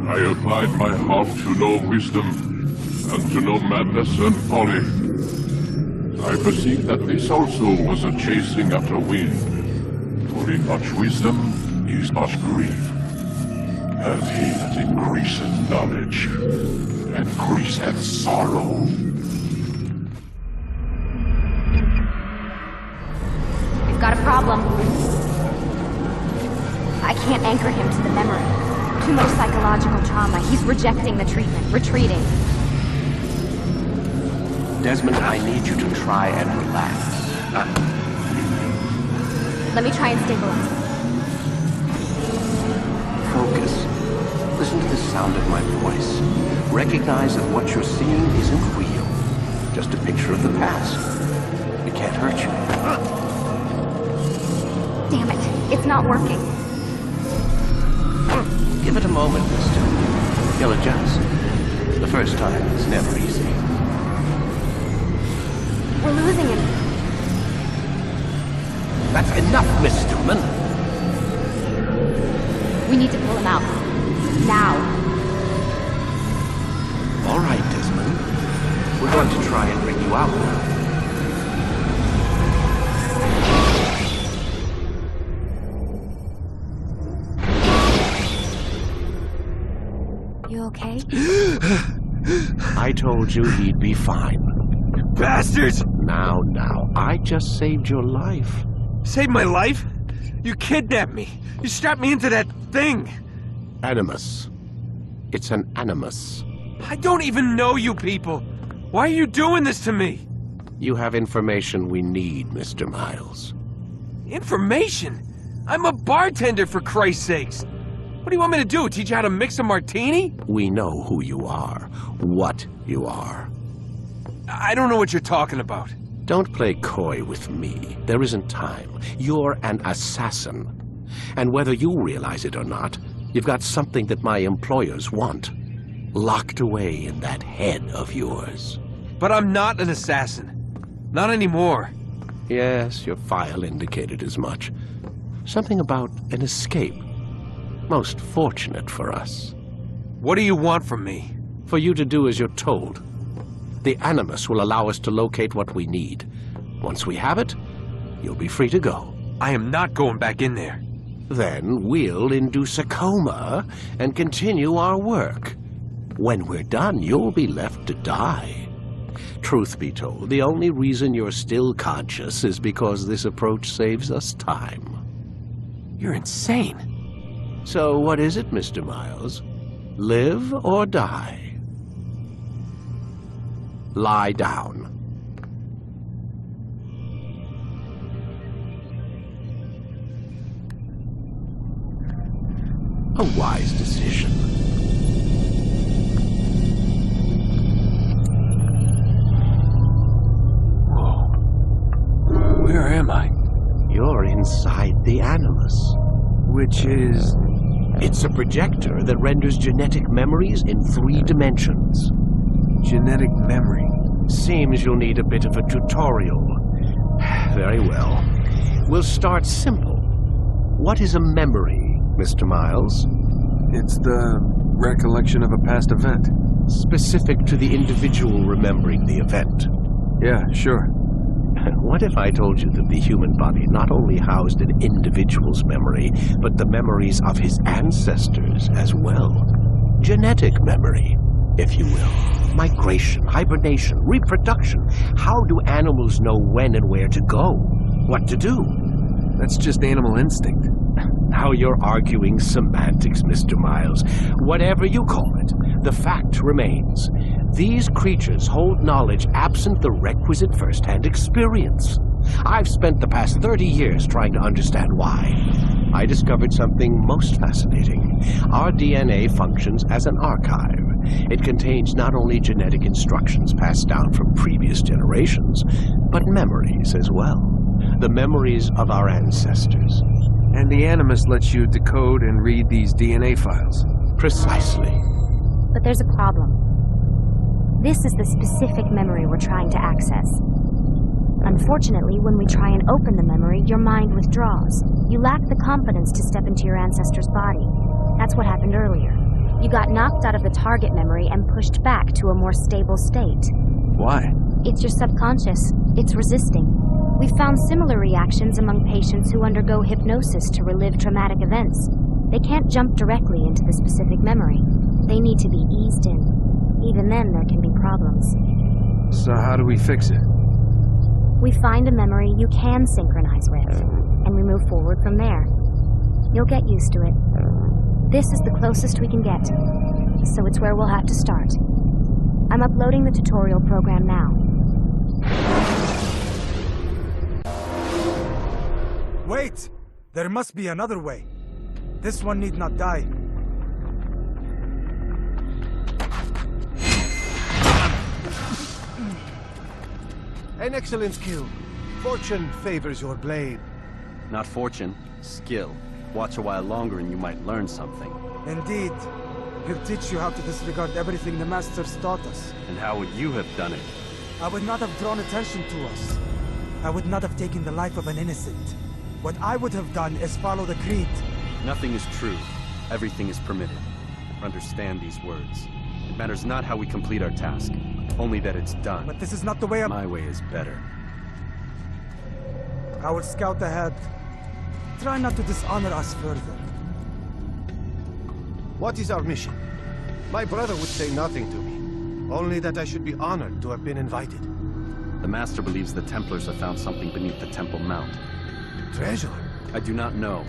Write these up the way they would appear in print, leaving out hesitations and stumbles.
I applied my heart to know wisdom, and to know madness and folly. I perceived that this also was a chasing after wind. For in much wisdom is much grief. And he that increaseth knowledge, increaseth sorrow. We've got a problem. I can't anchor him to the memory. Too much psychological trauma. He's rejecting the treatment, retreating. Desmond, I need you to try and relax. Let me try and stabilize him. Focus. Listen to the sound of my voice. Recognize that what you're seeing isn't real. Just a picture of the past. It can't hurt you. Damn it. It's not working. Give it a moment, mister. He'll adjust. The first time is never easy. We're losing him. That's enough, Miss Stillman. We need to pull him out. Now. All right, Desmond. We're going to try and bring you out now. You okay? I told you he'd be fine. Bastards! Now, I just saved your life. Saved my life? You kidnapped me. You strapped me into that thing. Animus. It's an animus. I don't even know you people. Why are you doing this to me? You have information we need, Mr. Miles. Information? I'm a bartender, for Christ's sakes. What do you want me to do? Teach you how to mix a martini? We know who you are, what you are. I don't know what you're talking about. Don't play coy with me. There isn't time. You're an assassin. And whether you realize it or not, you've got something that my employers want. Locked away in that head of yours. But I'm not an assassin. Not anymore. Yes, your file indicated as much. Something about an escape. Most fortunate for us. What do you want from me? For you to do as you're told. The Animus will allow us to locate what we need. Once we have it, you'll be free to go. I am not going back in there. Then we'll induce a coma and continue our work. When we're done, you'll be left to die. Truth be told, the only reason you're still conscious is because this approach saves us time. You're insane. So what is it, Mr. Miles? Live or die? Lie down. A wise decision. Whoa. Where am I? You're inside the Animus. Which is... It's a projector that renders genetic memories in 3 dimensions. Genetic memory. Seems you'll need a bit of a tutorial. Very well. We'll start simple. What is a memory, Mr. Miles? It's the recollection of a past event. Specific to the individual remembering the event. Yeah, sure. What if I told you that the human body not only housed an individual's memory, but the memories of his ancestors as well? Genetic memory, if you will. Migration, hibernation, reproduction. How do animals know when and where to go? What to do? That's just animal instinct. Now you're arguing semantics, Mr. Miles. Whatever you call it, the fact remains. These creatures hold knowledge absent the requisite first-hand experience. I've spent the past 30 years trying to understand why. I discovered something most fascinating. Our DNA functions as an archive. It contains not only genetic instructions passed down from previous generations, but memories as well. The memories of our ancestors. And the Animus lets you decode and read these DNA files. Precisely. But there's a problem. This is the specific memory we're trying to access. Unfortunately, when we try and open the memory, your mind withdraws. You lack the confidence to step into your ancestor's body. That's what happened earlier. You got knocked out of the target memory and pushed back to a more stable state. Why? It's your subconscious. It's resisting. We've found similar reactions among patients who undergo hypnosis to relive traumatic events. They can't jump directly into the specific memory. They need to be eased in. Even then, there can be problems. So how do we fix it? We find a memory you can synchronize with, and we move forward from there. You'll get used to it. This is the closest we can get, so it's where we'll have to start. I'm uploading the tutorial program now. Wait! There must be another way. This one need not die. An excellent skill. Fortune favors your blade. Not fortune, skill. Watch a while longer and you might learn something. Indeed. He'll teach you how to disregard everything the Masters taught us. And how would you have done it? I would not have drawn attention to us. I would not have taken the life of an innocent. What I would have done is follow the creed. Nothing is true. Everything is permitted. Understand these words. It matters not how we complete our task, only that it's done. But this is not the way My way is better. I will scout ahead. Try not to dishonor us further. What is our mission? My brother would say nothing to me. Only that I should be honored to have been invited. The Master believes the Templars have found something beneath the Temple Mount. Treasure? I do not know.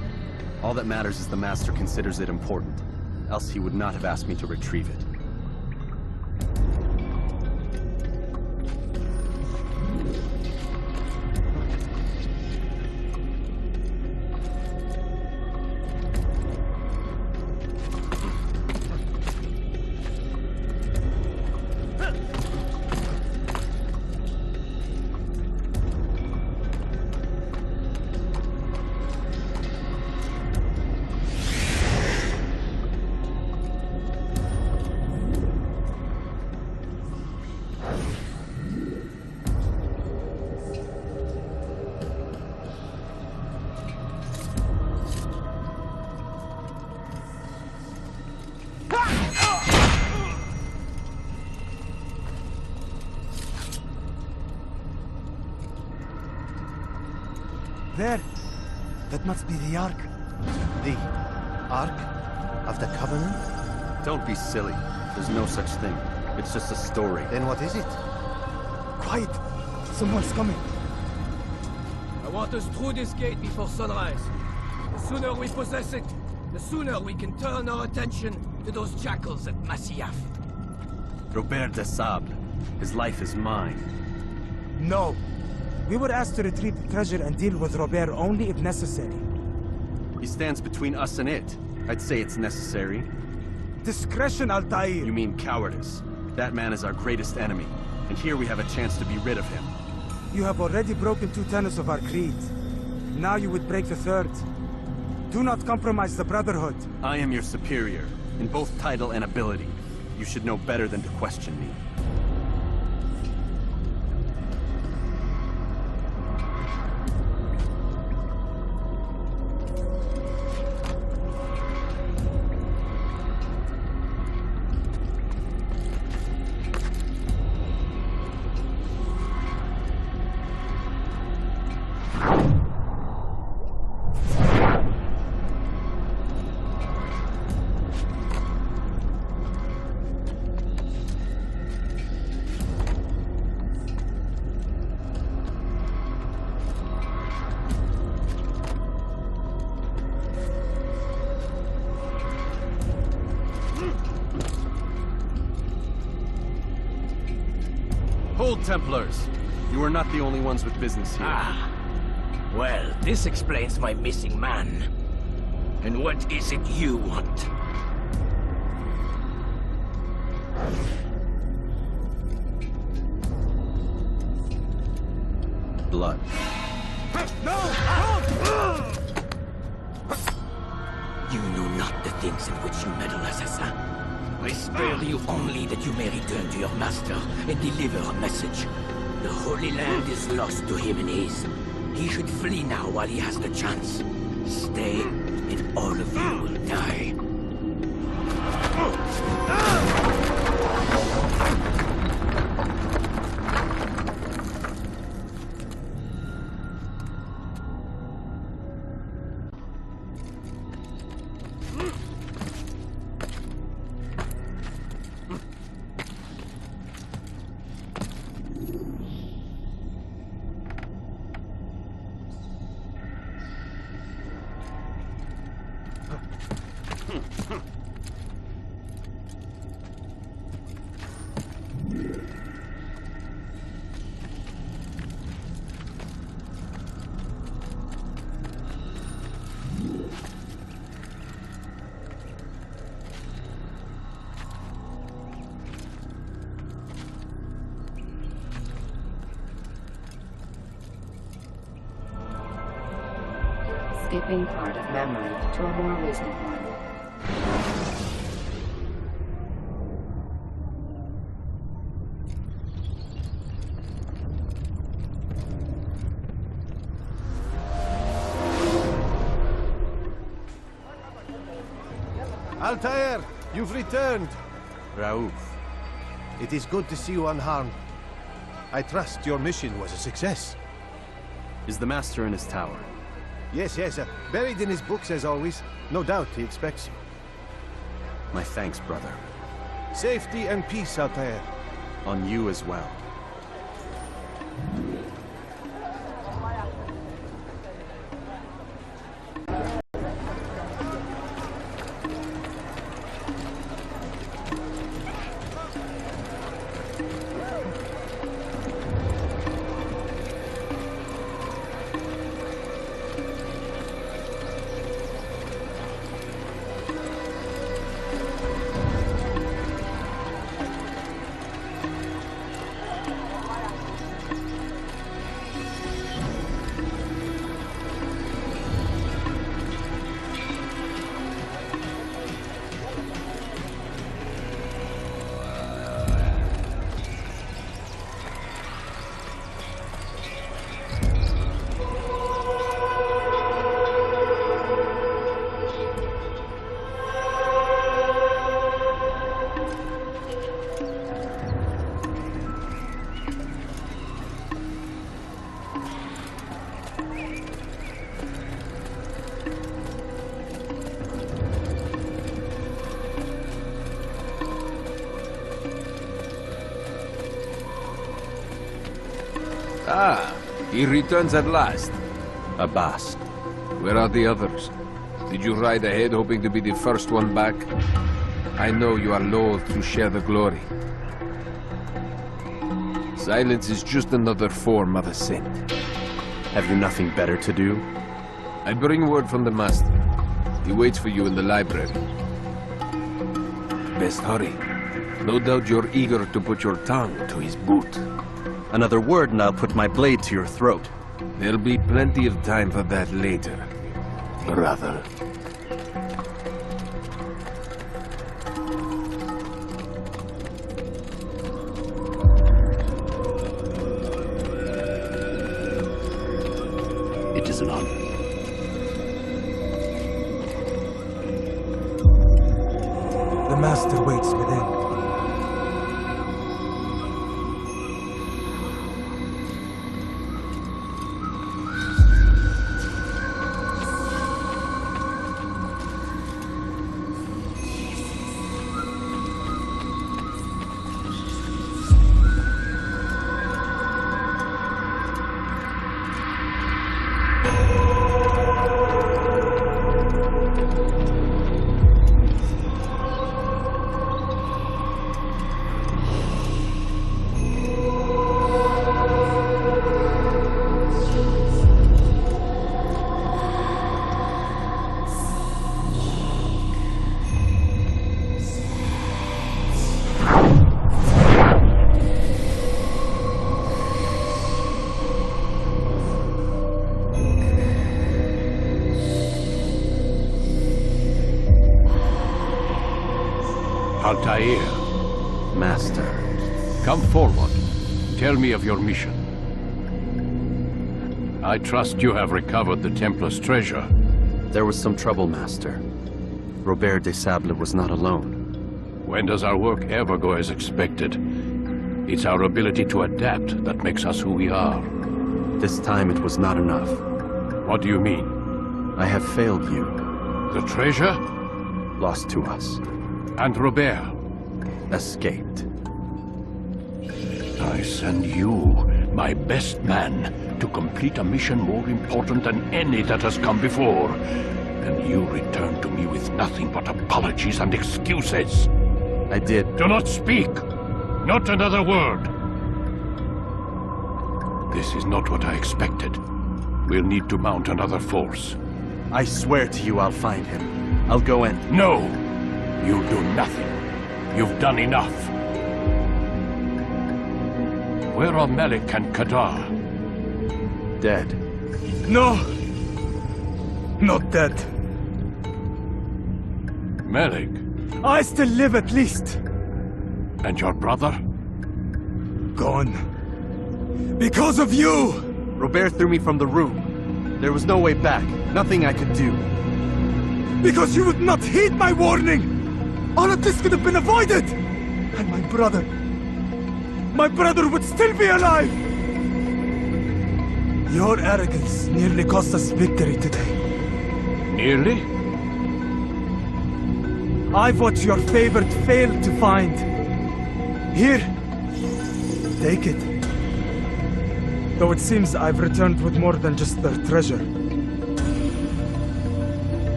All that matters is the Master considers it important. Else he would not have asked me to retrieve it. There! That must be the Ark. The Ark of the Covenant? Don't be silly. There's no such thing. It's just a story. Then what is it? Quiet! Someone's coming. I want us through this gate before sunrise. The sooner we possess it, the sooner we can turn our attention to those jackals at Masyaf. Robert de Sable. His life is mine. No! We were asked to retrieve the treasure and deal with Robert only if necessary. He stands between us and it. I'd say it's necessary. Discretion, Altair! You mean cowardice. That man is our greatest enemy, and here we have a chance to be rid of him. You have already broken 2 tenets of our creed. Now you would break the 3rd. Do not compromise the Brotherhood. I am your superior, in both title and ability. You should know better than to question me. Hold, Templars! You are not the only ones with business here. Ah. Well, this explains my missing man. And what is it you want? Blood. You know not the things in which you meddle, assassin. I spare you only that you may return to your master and deliver a message. The Holy Land is lost to him and his. He should flee now while he has the chance. Stay, and all of you will die. Skipping part of memory to a more recent one. Altair, you've returned. Raouf. It is good to see you unharmed. I trust your mission was a success. Is the Master in his tower? Yes, buried in his books as always. No doubt he expects you. My thanks, brother. Safety and peace, Altair. On you as well. Ah, he returns at last. Abbas. Where are the others? Did you ride ahead hoping to be the first one back? I know you are loath to share the glory. Silence is just another form of assent. Have you nothing better to do? I bring word from the Master. He waits for you in the library. Best hurry. No doubt you're eager to put your tongue to his boot. Another word and I'll put my blade to your throat. There'll be plenty of time for that later, brother. It is an honor. The Master waits within. Altair. Master. Come forward. Tell me of your mission. I trust you have recovered the Templar's treasure. There was some trouble, Master. Robert de Sable was not alone. When does our work ever go as expected? It's our ability to adapt that makes us who we are. This time it was not enough. What do you mean? I have failed you. The treasure? Lost to us. And Robert? Escaped. I send you, my best man, to complete a mission more important than any that has come before. And you return to me with nothing but apologies and excuses. I did. Do not speak! Not another word! This is not what I expected. We'll need to mount another force. I swear to you I'll find him. I'll go in. No! You'll do nothing. You've done enough. Where are Malik and Kadar? Dead. No! Not dead. Malik? I still live at least. And your brother? Gone. Because of you! Robert threw me from the room. There was no way back. Nothing I could do. Because you would not heed my warning! All of this could have been avoided! And my brother would still be alive! Your arrogance nearly cost us victory today. Nearly? I've what your favorite failed to find. Here, take it. Though it seems I've returned with more than just their treasure.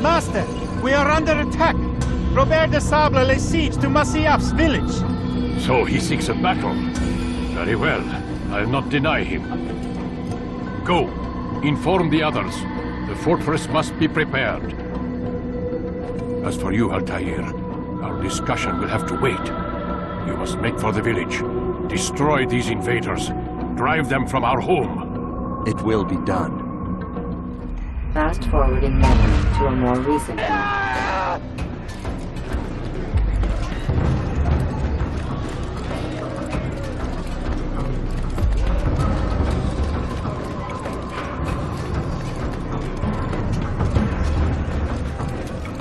Master, we are under attack. Robert de Sable lays siege to Masyaf's village. So he seeks a battle. Very well. I'll not deny him. Go. Inform the others. The fortress must be prepared. As for you, Altair, our discussion will have to wait. You must make for the village. Destroy these invaders. Drive them from our home. It will be done. Fast forwarding memory to a more recent one.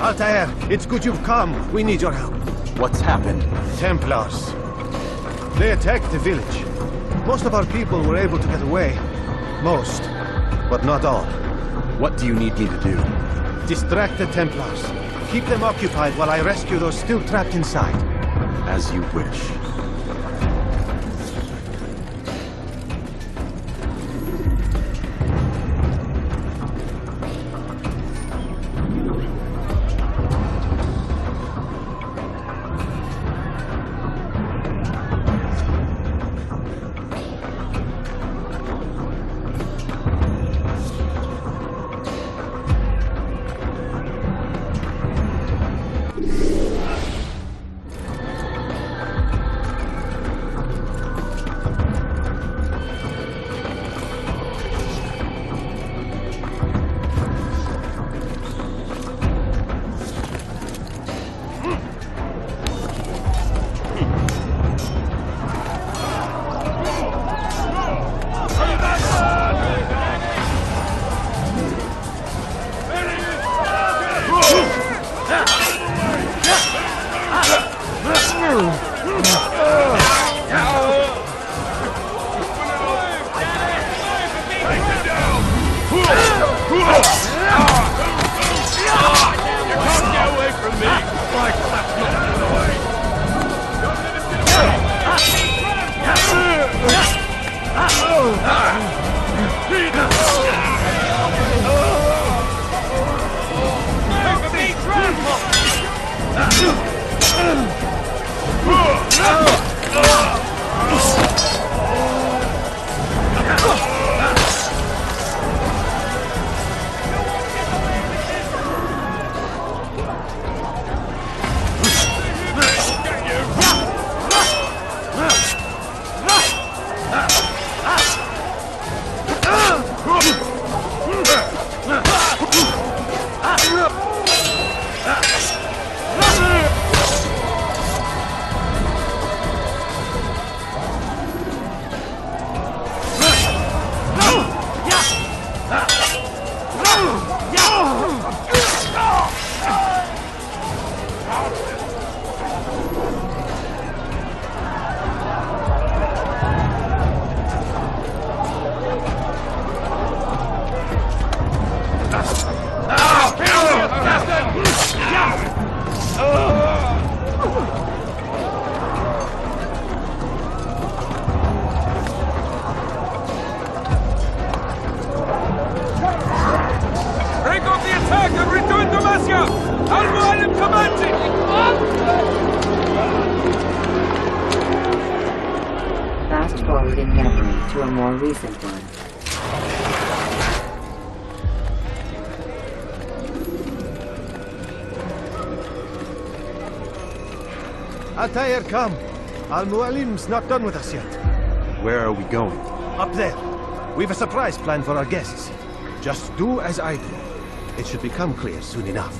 Altair, it's good you've come. We need your help. What's happened? Templars. They attacked the village. Most of our people were able to get away. Most, but not all. What do you need me to do? Distract the Templars. Keep them occupied while I rescue those still trapped inside. As you wish. to a more recent one. Altair, come! Al-Mualim's not done with us yet. Where are we going? Up there. We've a surprise plan for our guests. Just do as I do. It should become clear soon enough.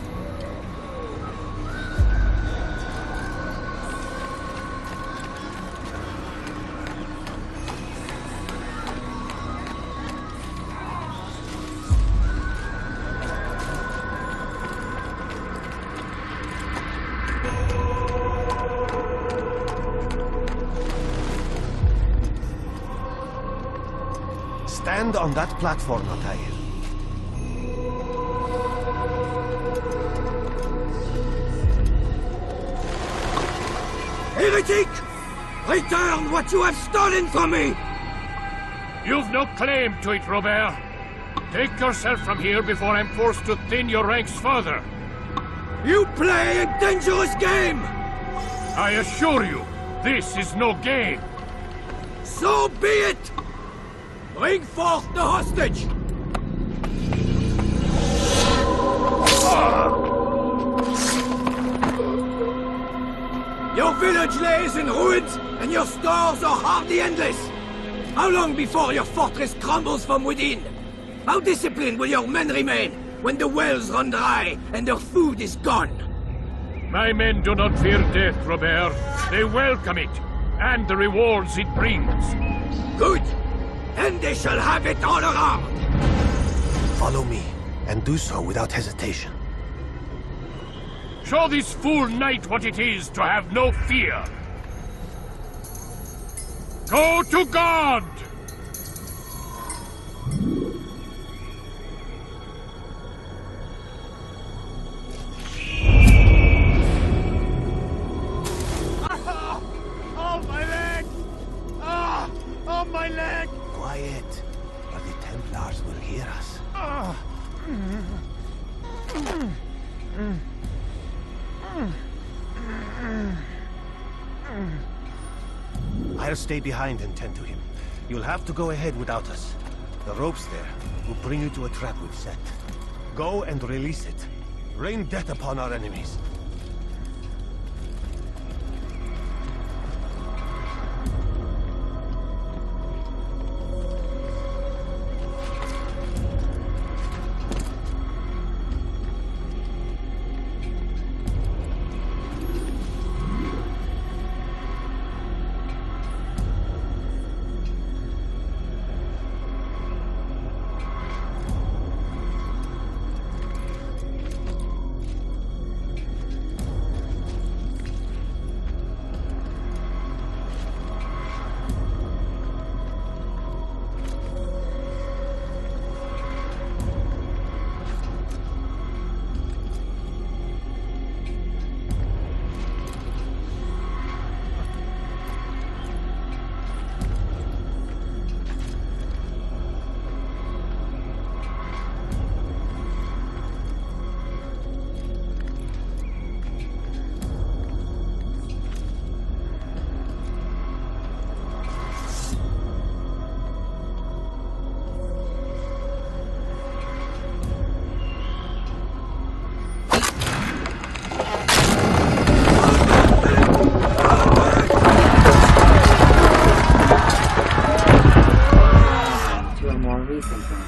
Stand on that platform, Altair. Heretic! Return what you have stolen from me! You've no claim to it, Robert. Take yourself from here before I'm forced to thin your ranks further. You play a dangerous game! I assure you, this is no game. So be it! Bring forth the hostage! Your village lays in ruins, and your stores are hardly endless. How long before your fortress crumbles from within? How disciplined will your men remain when the wells run dry and their food is gone? My men do not fear death, Robert. They welcome it, and the rewards it brings. Good! And they shall have it all around! Follow me, and do so without hesitation. Show this fool knight what it is to have no fear. Go to God! Oh, my leg! Ah! Oh, my leg! Quiet, or the Templars will hear us. I'll stay behind and tend to him. You'll have to go ahead without us. The ropes there will bring you to a trap we've set. Go and release it. Rain death upon our enemies.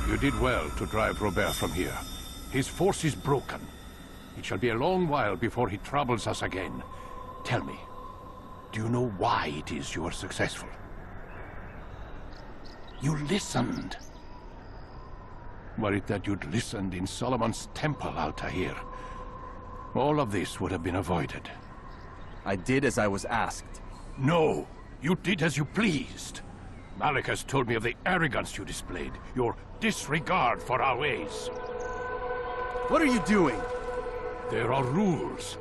You did well to drive Robert from here. His force is broken. It shall be a long while before he troubles us again. Tell me, do you know why it is you are successful? You listened. Were it that you'd listened in Solomon's temple, Altair, all of this would have been avoided. I did as I was asked. No, you did as you pleased. Malik has told me of the arrogance you displayed, your disregard for our ways. What are you doing? There are rules.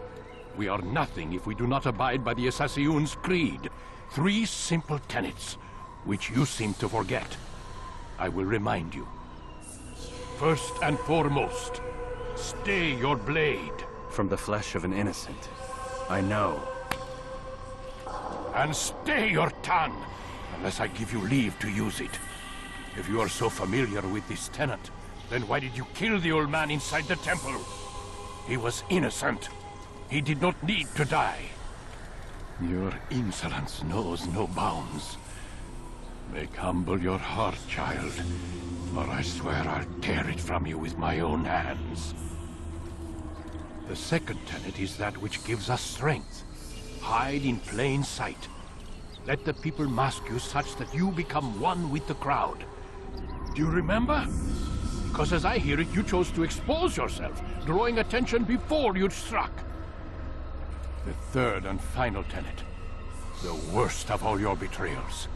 We are nothing if we do not abide by the Assassin's creed. 3 simple tenets, which you seem to forget. I will remind you. First and foremost, stay your blade. From the flesh of an innocent. I know. And stay your tongue. unless I give you leave to use it. If you are so familiar with this tenant, then why did you kill the old man inside the temple? He was innocent. He did not need to die. Your insolence knows no bounds. Make humble your heart, child, or I swear I'll tear it from you with my own hands. The second tenet is that which gives us strength. Hide in plain sight. Let the people mask you such that you become one with the crowd. Do you remember? Because as I hear it, you chose to expose yourself, drawing attention before you'd struck. The third and final tenet. The worst of all your betrayals.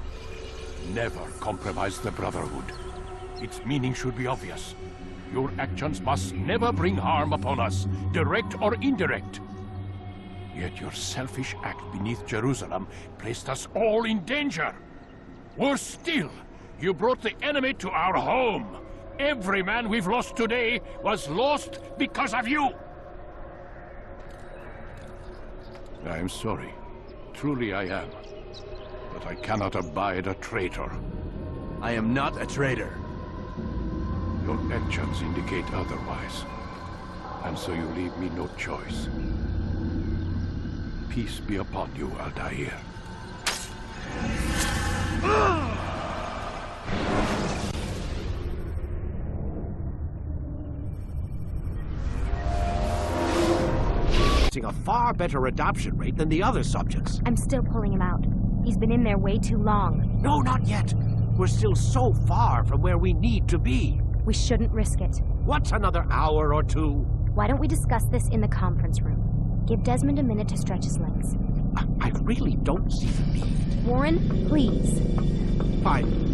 Never compromise the Brotherhood. Its meaning should be obvious. Your actions must never bring harm upon us, direct or indirect. Yet your selfish act beneath Jerusalem placed us all in danger. Worse still, you brought the enemy to our home. Every man we've lost today was lost because of you. I am sorry. Truly I am. But I cannot abide a traitor. I am not a traitor. Your actions indicate otherwise. And so you leave me no choice. Peace be upon you, Altair. A far better adoption rate than the other subjects. I'm still pulling him out. He's been in there way too long. No, not yet. We're still so far from where we need to be. We shouldn't risk it. What's another hour or two? Why don't we discuss this in the conference room? Give Desmond a minute to stretch his legs. I really don't see the need. Warren, please. Fine.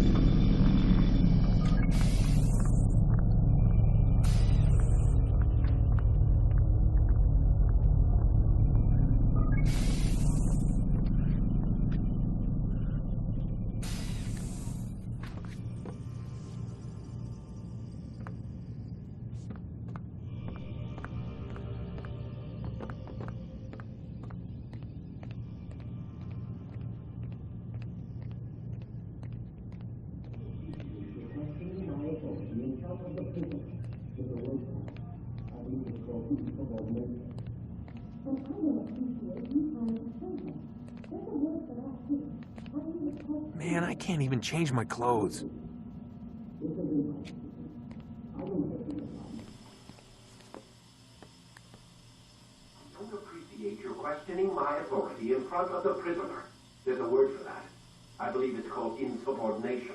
Man, I can't even change my clothes. I don't appreciate your questioning my authority in front of the prisoner. There's a word for that. I believe it's called insubordination.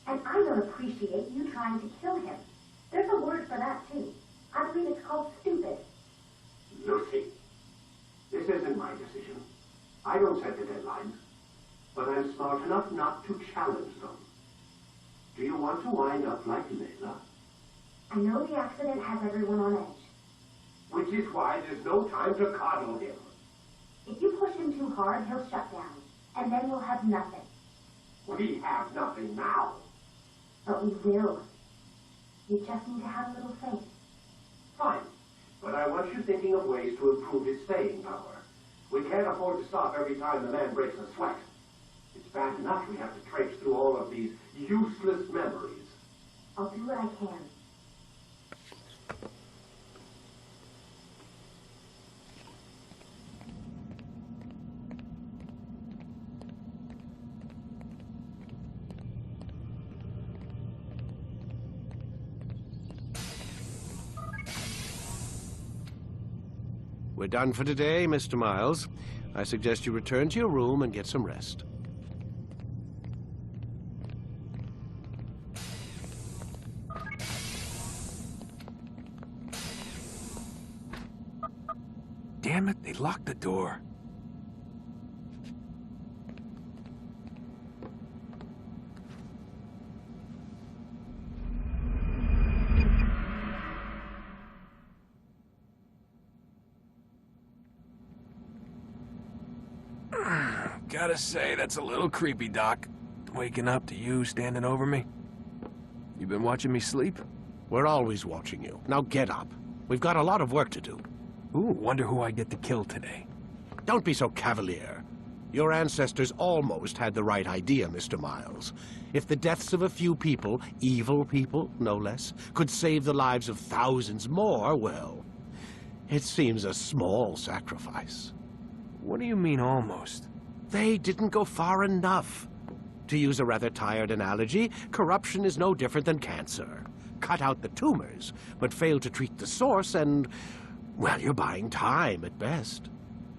And I don't appreciate you trying to kill him. There's a word for that, too. I believe it's called stupid. Lucy, this isn't my decision. I don't set the deadlines. But I'm smart enough not to challenge them. Do you want to wind up like Layla? I know the accident has everyone on edge. Which is why there's no time to coddle him. If you push him too hard, he'll shut down. And then we'll have nothing. We have nothing now. But we will. You just need to have a little faith. Fine. But I want you thinking of ways to improve his staying power. We can't afford to stop every time the man breaks a sweat. It's bad enough we have to traipse through all of these useless memories. I'll do what I can. We're done for today, Mr. Miles. I suggest you return to your room and get some rest. Damn it, they locked the door. Gotta say, that's a little creepy, Doc. Waking up to you standing over me. You been watching me sleep? We're always watching you. Now get up. We've got a lot of work to do. Ooh, wonder who I get to kill today. Don't be so cavalier. Your ancestors almost had the right idea, Mr. Miles. If the deaths of a few people, evil people, no less, could save the lives of thousands more, well, it seems a small sacrifice. What do you mean, almost? They didn't go far enough. To use a rather tired analogy, corruption is no different than cancer. Cut out the tumors, but fail to treat the source and, well, you're buying time at best.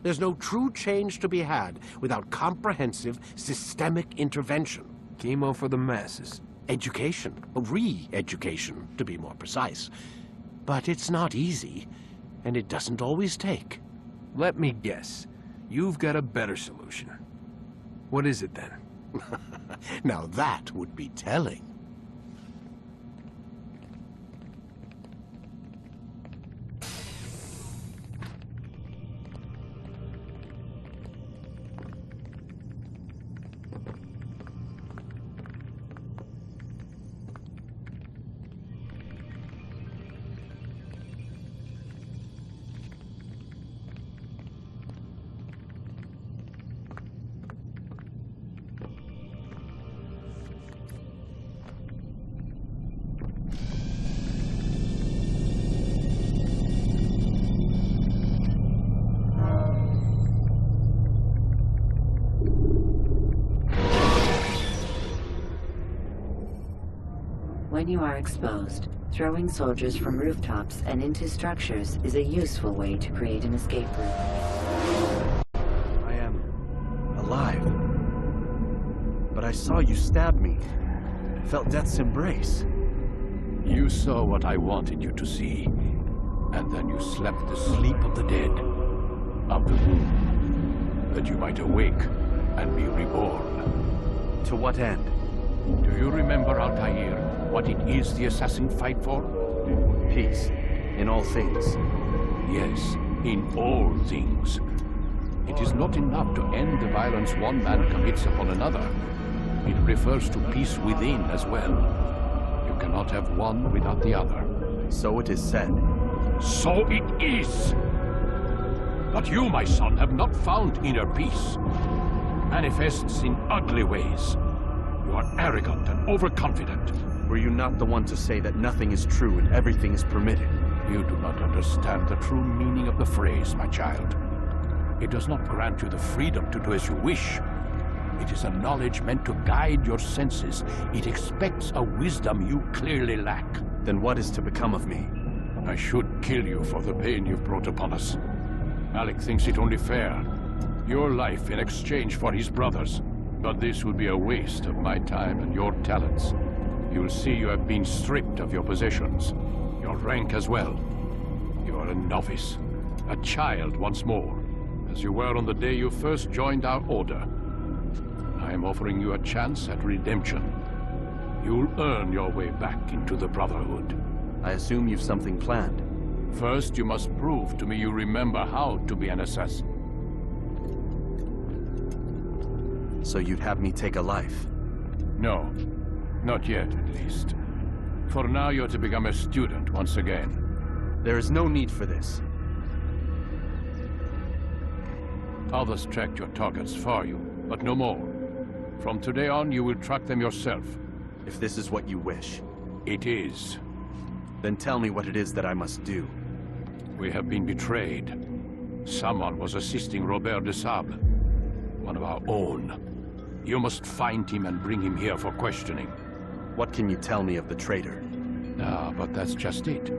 There's no true change to be had without comprehensive, systemic intervention. Chemo for the masses. Education. Re-education, to be more precise. But it's not easy, and it doesn't always take. Let me guess. You've got a better solution. What is it, then? Now that would be telling. When you are exposed, throwing soldiers from rooftops and into structures is a useful way to create an escape route. I am alive. But I saw you stab me. Felt death's embrace. You saw what I wanted you to see. And then you slept the sleep of the dead. Of the womb. That you might awake and be reborn. To what end? Do you remember, Altair, what it is the assassins fight for? Peace. In all things. Yes, in all things. It is not enough to end the violence one man commits upon another. It refers to peace within as well. You cannot have one without the other. So it is said. So it is! But you, my son, have not found inner peace. Manifests in ugly ways. You are arrogant and overconfident. Were you not the one to say that nothing is true and everything is permitted? You do not understand the true meaning of the phrase, my child. It does not grant you the freedom to do as you wish. It is a knowledge meant to guide your senses. It expects a wisdom you clearly lack. Then what is to become of me? I should kill you for the pain you've brought upon us. Malik thinks it only fair. Your life in exchange for his brother's. But this would be a waste of my time and your talents. You will see you have been stripped of your possessions, your rank as well. You are a novice, a child once more, as you were on the day you first joined our order. I am offering you a chance at redemption. You'll earn your way back into the Brotherhood. I assume you've something planned. First, you must prove to me you remember how to be an assassin. So you'd have me take a life? No. Not yet, at least. For now, you're to become a student once again. There is no need for this. Others tracked your targets for you, but no more. From today on, you will track them yourself. If this is what you wish. It is. Then tell me what it is that I must do. We have been betrayed. Someone was assisting Robert de Sable, one of our own. You must find him and bring him here for questioning. What can you tell me of the traitor? Ah, but that's just it.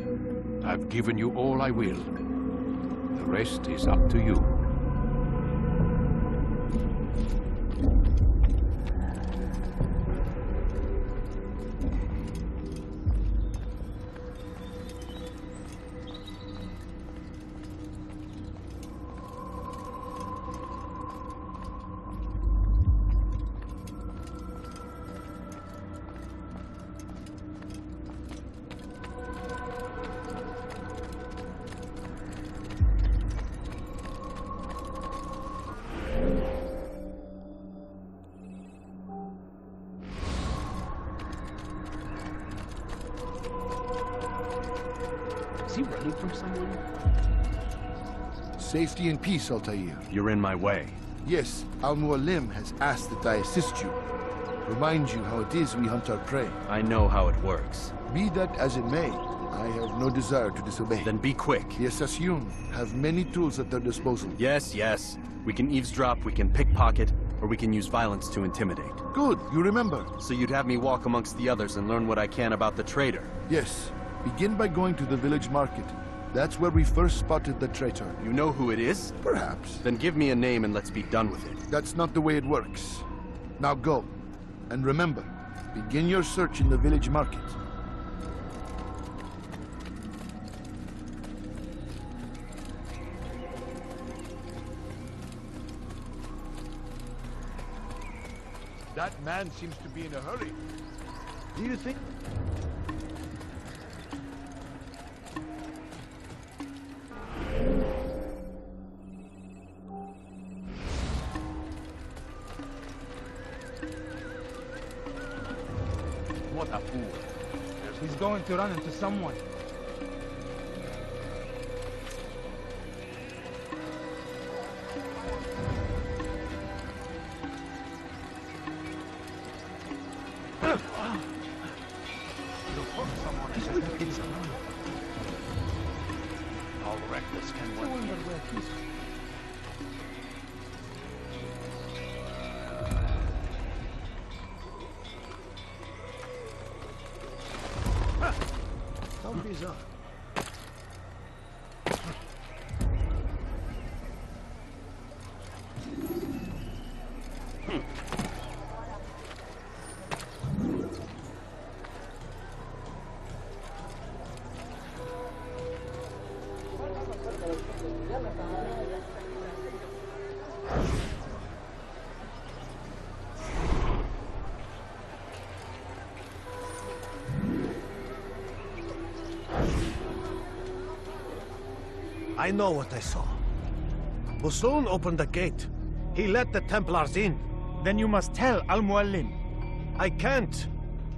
I've given you all I will. The rest is up to you. Is he running from someone? Safety and peace, Altair. You're in my way. Yes, Al-Mualim has asked that I assist you. Remind you how it is we hunt our prey. I know how it works. Be that as it may, I have no desire to disobey. Then be quick. The Assassin have many tools at their disposal. Yes, yes. We can eavesdrop, we can pickpocket, or we can use violence to intimidate. Good, you remember. So you'd have me walk amongst the others and learn what I can about the traitor? Yes. Begin by going to the village market. That's where we first spotted the traitor. You know who it is? Perhaps. Then give me a name and let's be done with it. That's not the way it works. Now go. And remember, begin your search in the village market. That man seems to be in a hurry. Do you think? What a fool. He's going to run into someone. All reckless can work. How bizarre. I know what I saw. Masoon opened the gate. He let the Templars in. Then you must tell Al-Mualim. I can't.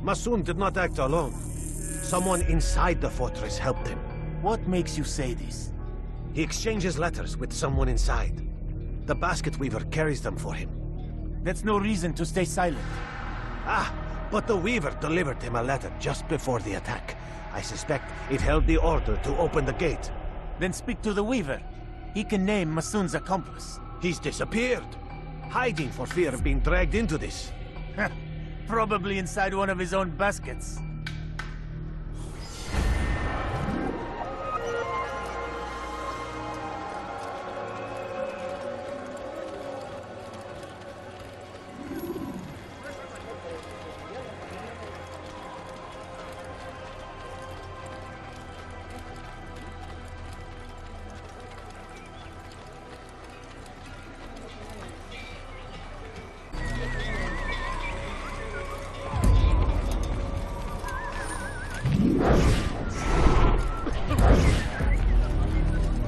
Masoon did not act alone. Someone inside the fortress helped him. What makes you say this? He exchanges letters with someone inside. The basket weaver carries them for him. That's no reason to stay silent. Ah, but the weaver delivered him a letter just before the attack. I suspect it held the order to open the gate. Then speak to the weaver. He can name Masoon's accomplice. He's disappeared. Hiding for fear of being dragged into this. Probably inside one of his own baskets.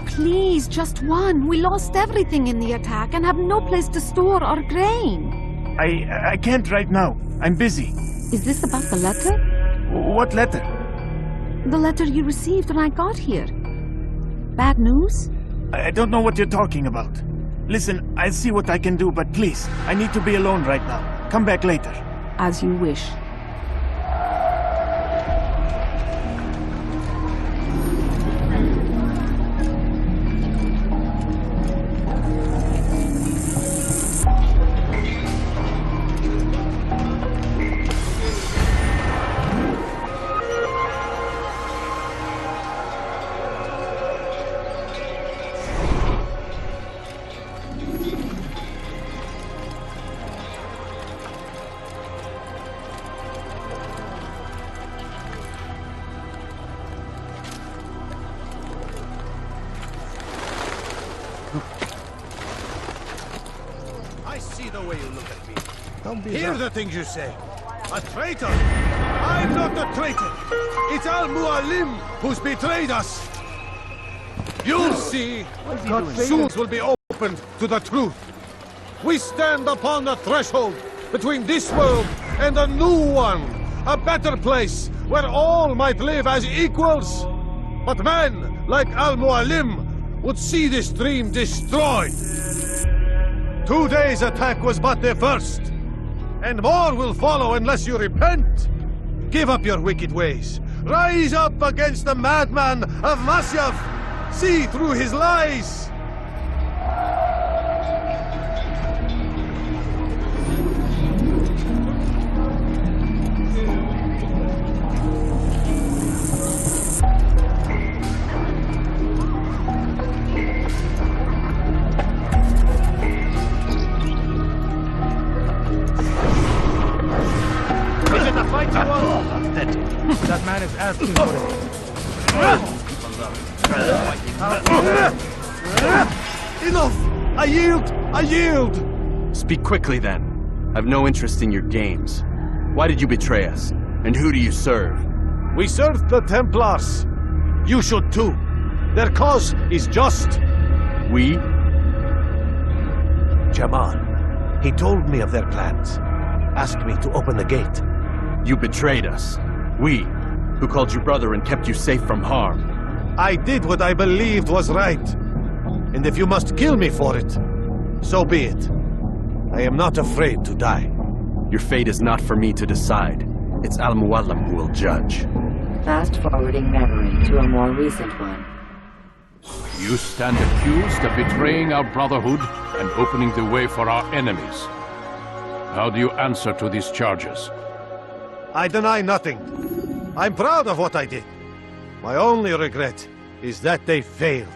Please, just one. We lost everything in the attack and have no place to store our grain. I can't right now. I'm busy. Is this about the letter? What letter? The letter you received when I got here. Bad news? I don't know what you're talking about. Listen, I'll see what I can do, but please, I need to be alone right now. Come back later. As you wish. I see the way you look at me. Hear the things you say. A traitor! I'm not a traitor! It's Al-Mualim who's betrayed us! You'll see! Soon will be opened to the truth. We stand upon the threshold between this world and a new one. A better place where all might live as equals. But men like Al-Mualim would see this dream destroyed. Today's attack was but the first, and more will follow unless you repent. Give up your wicked ways. Rise up against the madman of Masyav. See through his lies. That man is asking for it. Enough! I yield! I yield! Speak quickly, then. I've no interest in your games. Why did you betray us? And who do you serve? We serve the Templars. You should too. Their cause is just. We? Jamal. He told me of their plans. Asked me to open the gate. You betrayed us. We, who called you brother and kept you safe from harm. I did what I believed was right. And if you must kill me for it, so be it. I am not afraid to die. Your fate is not for me to decide. It's Al-Muallim who will judge. Fast-forwarding memory to a more recent one. You stand accused of betraying our brotherhood and opening the way for our enemies. How do you answer to these charges? I deny nothing. I'm proud of what I did. My only regret is that they failed.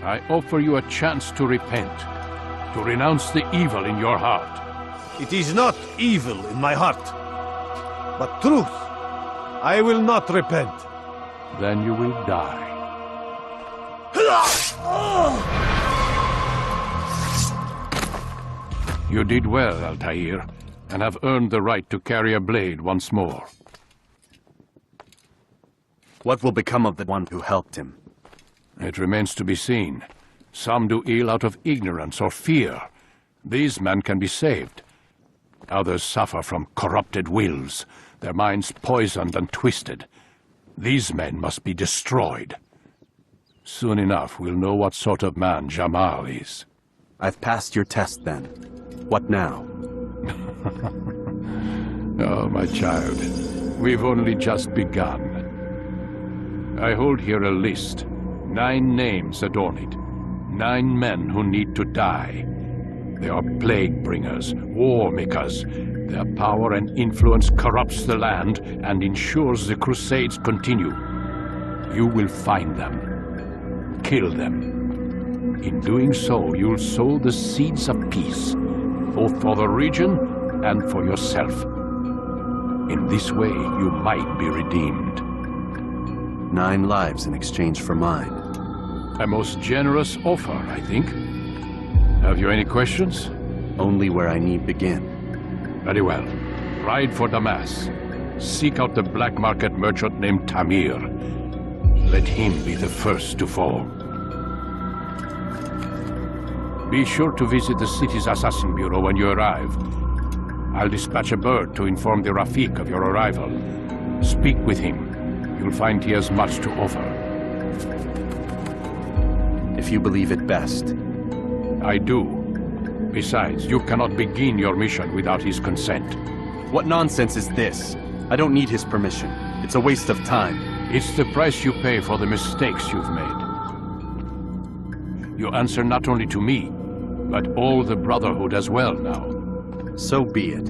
I offer you a chance to repent, to renounce the evil in your heart. It is not evil in my heart, but truth. I will not repent. Then you will die. You did well, Altair, and have earned the right to carry a blade once more. What will become of the one who helped him? It remains to be seen. Some do ill out of ignorance or fear. These men can be saved. Others suffer from corrupted wills, their minds poisoned and twisted. These men must be destroyed. Soon enough, we'll know what sort of man Jamal is. I've passed your test, then. What now? Oh, my child. We've only just begun. I hold here a list. 9 names adorn it. 9 men who need to die. They are plague bringers, war makers. Their power and influence corrupts the land and ensures the Crusades continue. You will find them. Kill them. In doing so, you'll sow the seeds of peace, both for the region and for yourself. In this way, you might be redeemed. 9 lives in exchange for mine. A most generous offer, I think. Have you any questions? Only where I need begin. Very well. Ride for Damas. Seek out the black market merchant named Tamir. Let him be the first to fall. Be sure to visit the city's assassin bureau when you arrive. I'll dispatch a bird to inform the Rafik of your arrival. Speak with him. You'll find he has much to offer. If you believe it best. I do. Besides, you cannot begin your mission without his consent. What nonsense is this? I don't need his permission. It's a waste of time. It's the price you pay for the mistakes you've made. You answer not only to me, but all the Brotherhood as well now. So be it.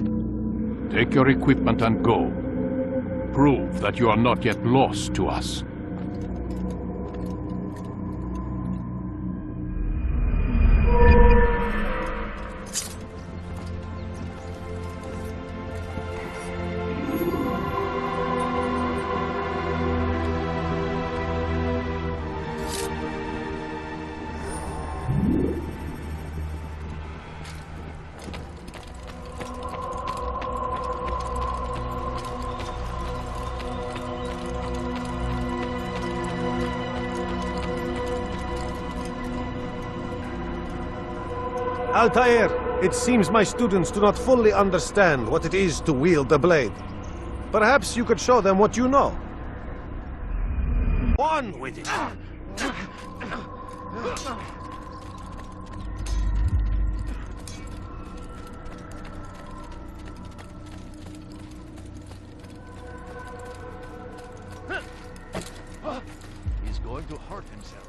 Take your equipment and go. Prove that you are not yet lost to us. Altair, it seems my students do not fully understand what it is to wield the blade. Perhaps you could show them what you know. On with it! to hurt himself.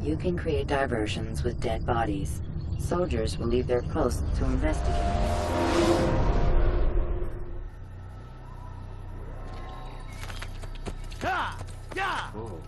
You can create diversions with dead bodies. Soldiers will leave their posts to investigate. Oh.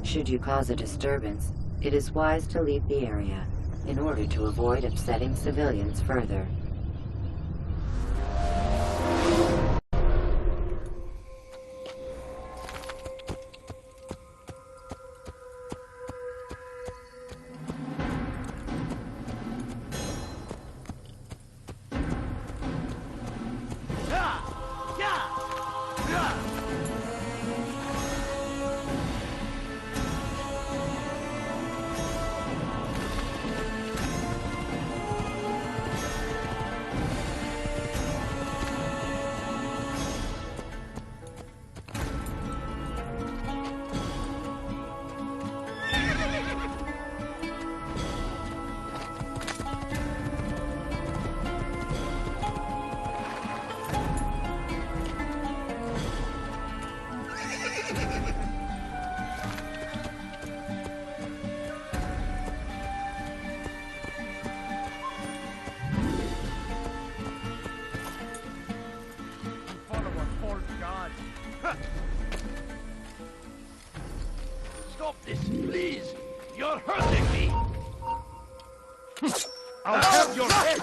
Should you cause a disturbance, it is wise to leave the area in order to avoid upsetting civilians further. Stop this, please! You're hurting me! I'll have your head!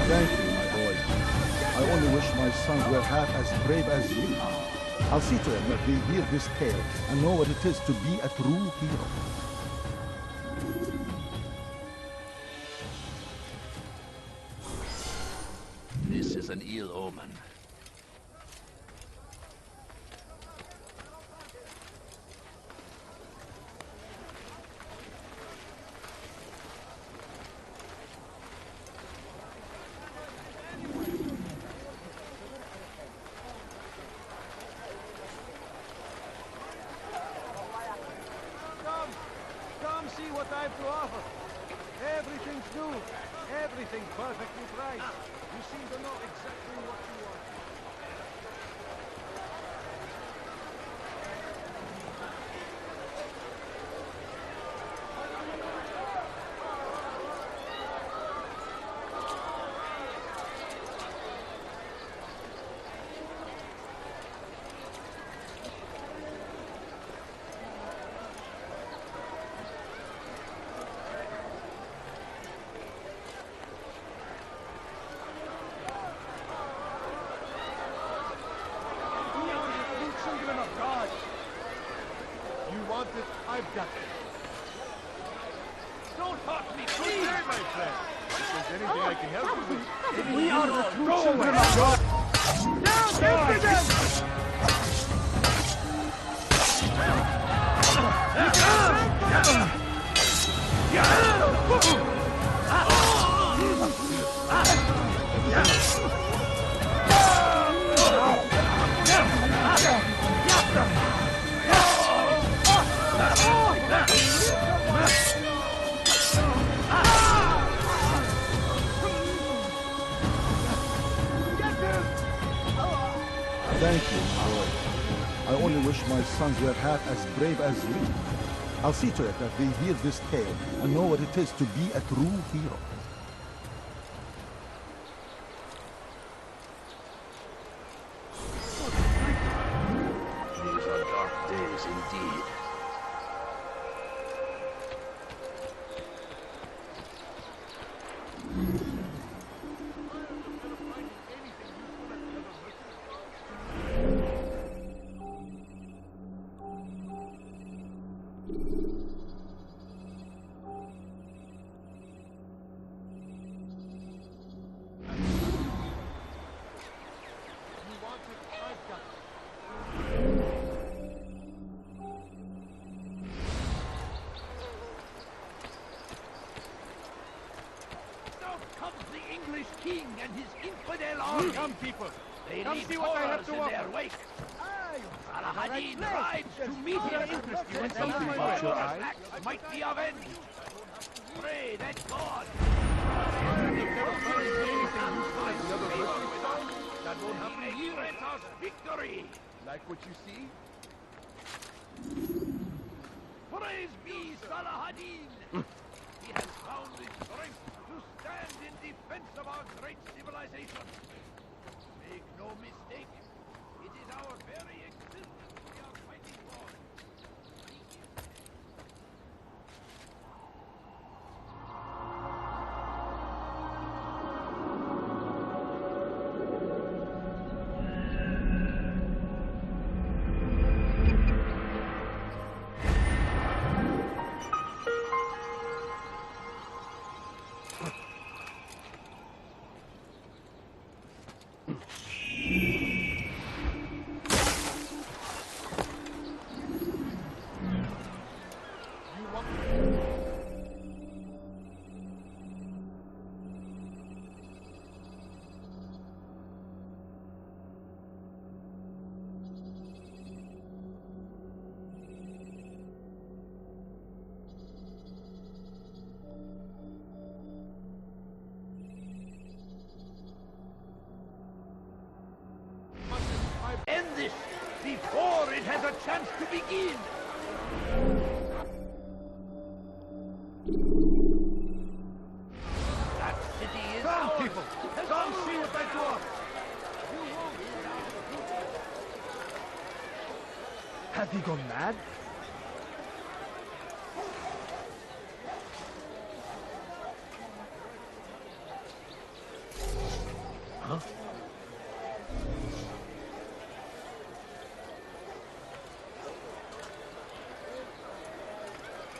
Thank you, my boy. I only wish my sons were half as brave as you. I'll see to it that they hear this tale and know what it is to be a true hero. This is an ill omen. No, everything perfectly right. You seem to know exactly what you want. I've got it. Don't hurt me, please! My friend. If there's anything I can help you with, We are the true children of God! Down, infidels! Thank you, Lord. I only wish my sons were half as brave as you. I'll see to it that they hear this tale and know what it is to be a true hero. These are dark days indeed. King and his infidel army. Come, people. They Come leave see what I have to in offer. their wake. Saladin rides to meet Your him. interest in And something the about your murderous eyes? act might be avenged. Pray that God. That won't happen He grant us victory. Like what you see? Praise be Saladin. He has found the strength to stand in defense of our great civilization. Make no mistake, it is our very existence we are fighting for. End this before it has a chance to begin. That city is ours. People, come see what I do. Have you gone mad? Huh?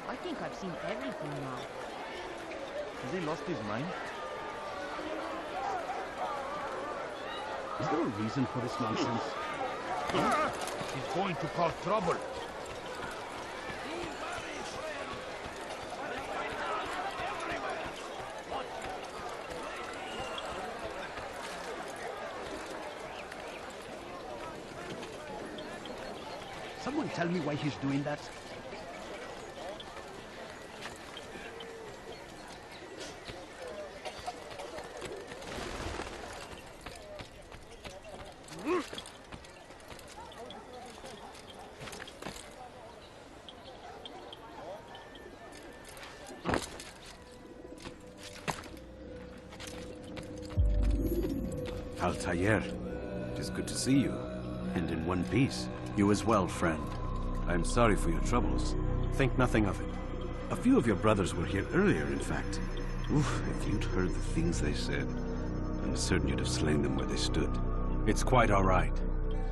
I think I've seen everything now. Has he lost his mind? Is there a reason for this nonsense? He's going to cause trouble. Someone tell me why he's doing that? Altair, it is good to see you, and in one piece. You as well, friend. I am sorry for your troubles. Think nothing of it. A few of your brothers were here earlier, in fact. Oof, if you'd heard the things they said, I'm certain you'd have slain them where they stood. It's quite all right.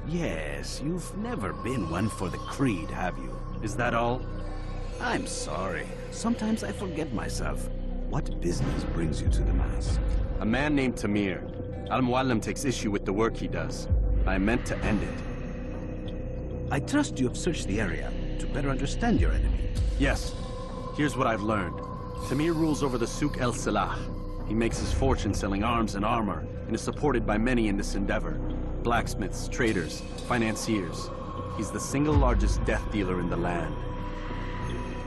Yes, you've never been one for the creed, have you? Is that all? I'm sorry. Sometimes I forget myself. What business brings you to the Mass? A man named Tamir. Al-Muallim takes issue with the work he does. I meant to end it. I trust you have searched the area to better understand your enemy. Yes. Here's what I've learned. Tamir rules over the Souk el-Salah. He makes his fortune selling arms and armor, and is supported by many in this endeavor. Blacksmiths, traders, financiers. He's the single largest death dealer in the land.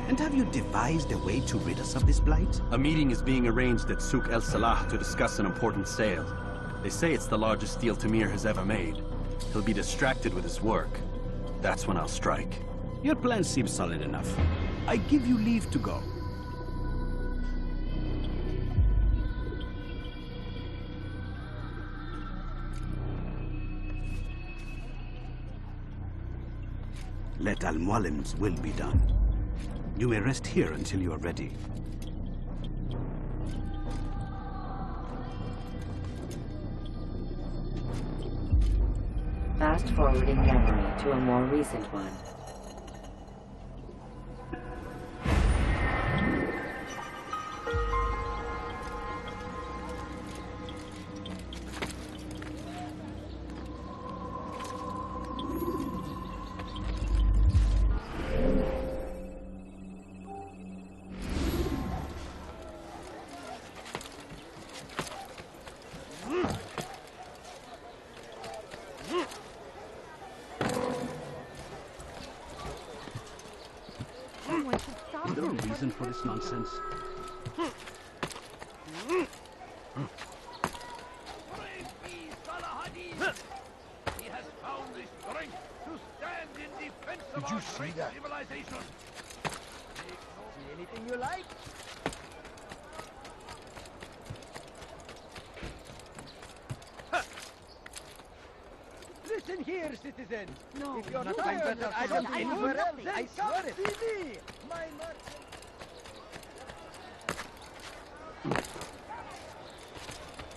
And have you devised a way to rid us of this blight? A meeting is being arranged at Souk el-Salah to discuss an important sale. They say it's the largest deal Tamir has ever made. He'll be distracted with his work. That's when I'll strike. Your plan seems solid enough. I give you leave to go. Let Al-Muallim's will be done. You may rest here until you are ready. Fast-forwarding memory to a more recent one. Is there a reason for this nonsense? Praise be Salahadin! He has found the strength to stand in defense of our great civilization. See anything you like? Listen here, citizen. No, if you're you nothing don't better I to don't do I know anywhere else, nothing, then I come swear it. see me, my merchant.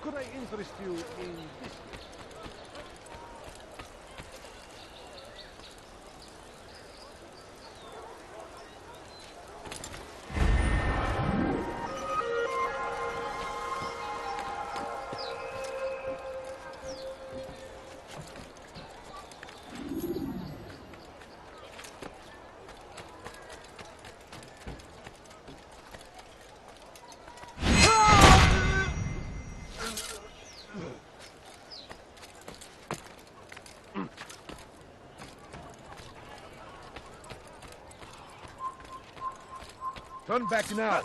Could I interest you in this? Turn back now.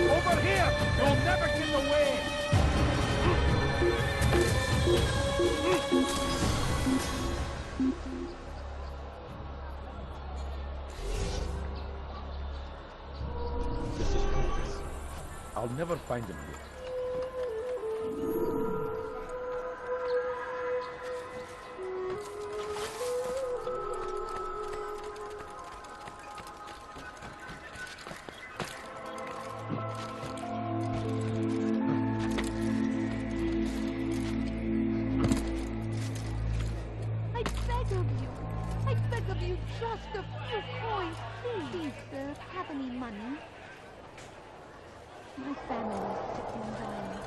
Over here! You'll never get away! This is hopeless. I'll never find him here. I beg of you, just a few coins, please, sir. Have any money? My family is sick and dying.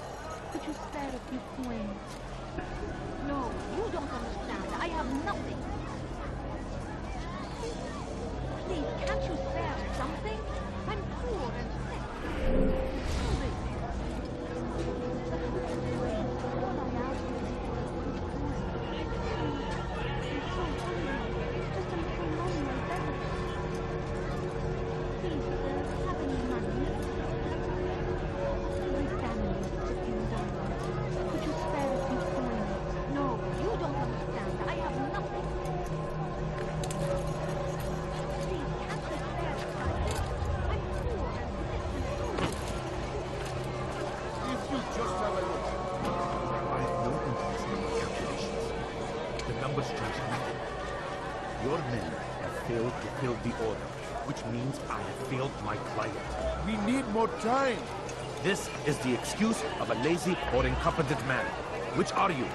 Could you spare a few coins? No, you don't understand. I have nothing. Please, can't you spare something? I'm poor and sick. Please, sir, have any money? My family is sick and dying. Could you spare a few coins? No, you don't understand. I have nothing. Please, can't you spare something? I'm poor and sick. If you just have a look. I have no interest in the calculations. The numbers change nothing. Your men have failed to fill the order, which means I have failed my client. We need more time. This is the excuse of a lazy or incompetent man. Which are you?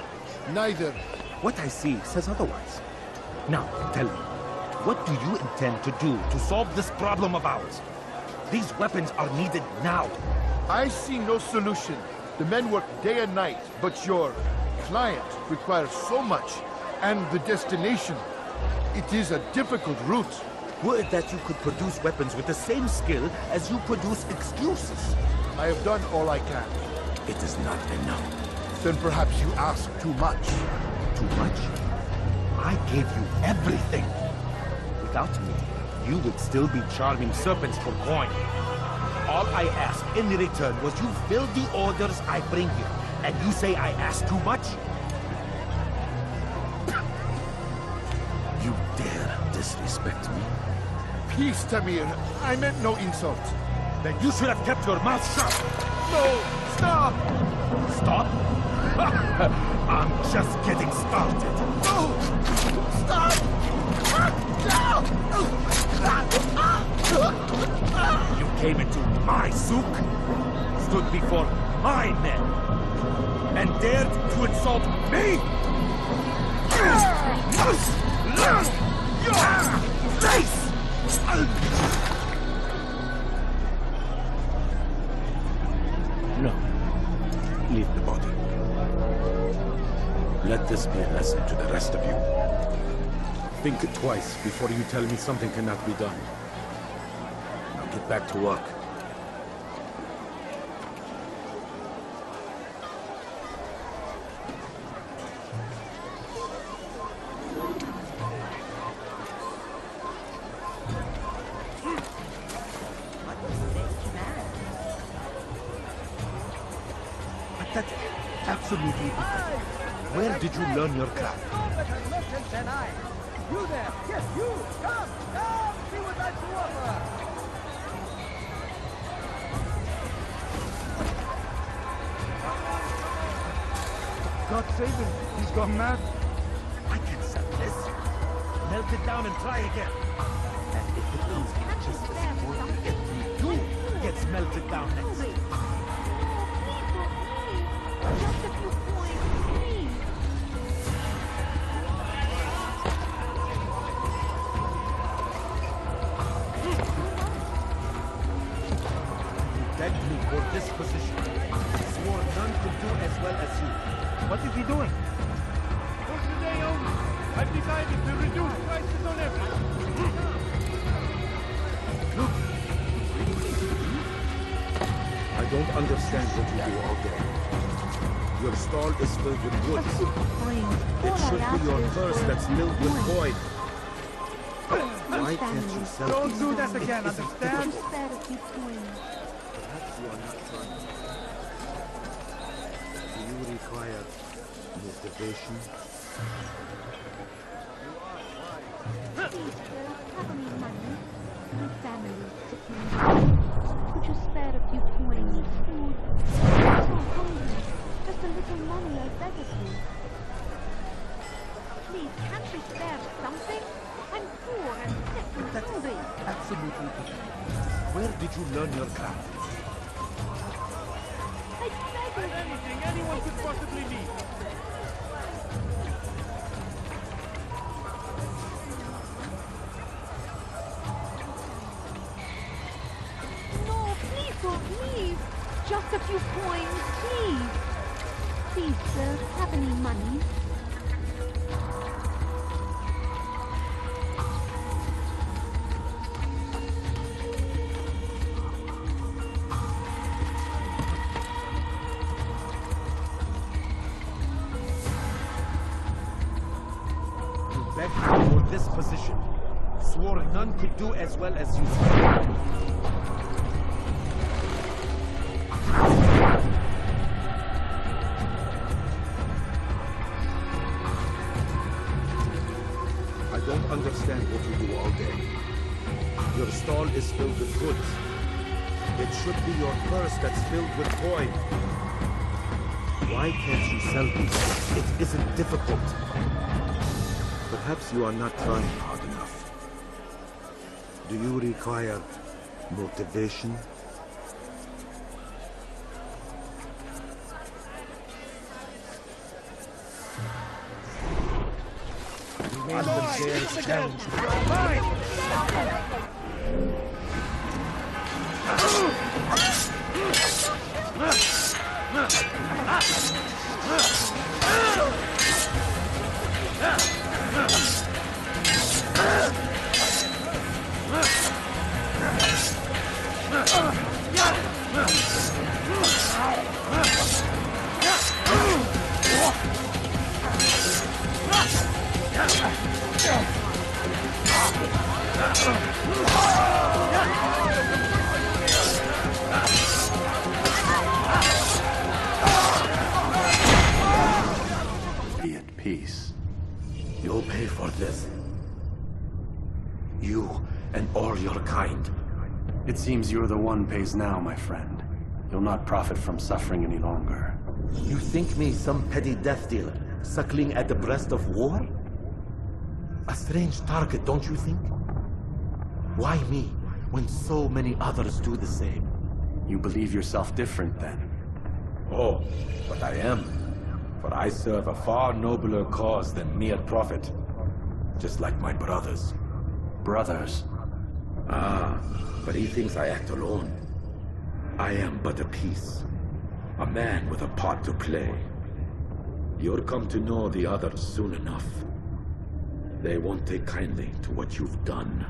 Neither. What I see says otherwise. Now, tell me, what do you intend to do to solve this problem of ours? These weapons are needed now. I see no solution. The men work day and night, but your client requires so much, and the destination. It is a difficult route. Would that you could produce weapons with the same skill as you produce excuses. I have done all I can. It is not enough. Then perhaps you ask too much. Too much? I gave you everything. Without me, you would still be charming serpents for coin. All I ask in return was you fill the orders I bring you. And you say I ask too much? You dare disrespect me? Peace, Tamir. I meant no insult. Then you should have kept your mouth shut. No! Stop! Stop? I'm just getting started. No! Stop! You came into my souk, stood before my men, and dared to insult me? Learn your face! No. Leave the body. Let this be a lesson to the rest of you. Think twice before you tell me something cannot be done. Now get back to work. But that's absolutely pathetic. Where did you learn your craft? You there! Yes, you! Come! Come! See what I've to offer! God save him. He's gone mad. I can sell this. Melt it down and try again. And if it means just as important if you gets melted down next. Just a few points, please. Begged me for this position. Swore none could do as well as you. What is he doing? For today only, I've decided to reduce prices on everything. Look. I don't understand what you do all day. Your stall is filled with wood. It should be your purse that's filled with coin. Why can't you sell Don't these do things? that again, It isn't understand? difficult. Spare a few coins. Perhaps you are not trying. Do you require motivation? Please, sir, have any money? My family is sick and dying. Could you spare a few coins? Food? I'm so hungry. Just a little money, I beg of you. Please, can't you spare something? I'm poor and sick and hungry. Absolutely pathetic. Where did you learn your craft? I beg of you. Anything anyone could possibly need. No, please don't leave. Just a few coins, please. Please, sir, have any money? You begged me for this position. Swore none could do as well as you. goods. It should be your purse that's filled with coin. Why can't you sell these? It isn't difficult. Perhaps you are not trying hard enough. Do you require motivation? We made them share this challenge. Be at peace. You'll pay for this. You and all your kind. It seems you're the one pays now, my friend. You'll not profit from suffering any longer. You think me some petty death dealer, suckling at the breast of war? A strange target, don't you think? Why me, when so many others do the same? You believe yourself different, then? Oh, but I am. For I serve a far nobler cause than mere profit. Just like my brothers. Brothers? Ah, but he thinks I act alone. I am but a piece. A man with a part to play. You'll come to know the others soon enough. They won't take kindly to what you've done.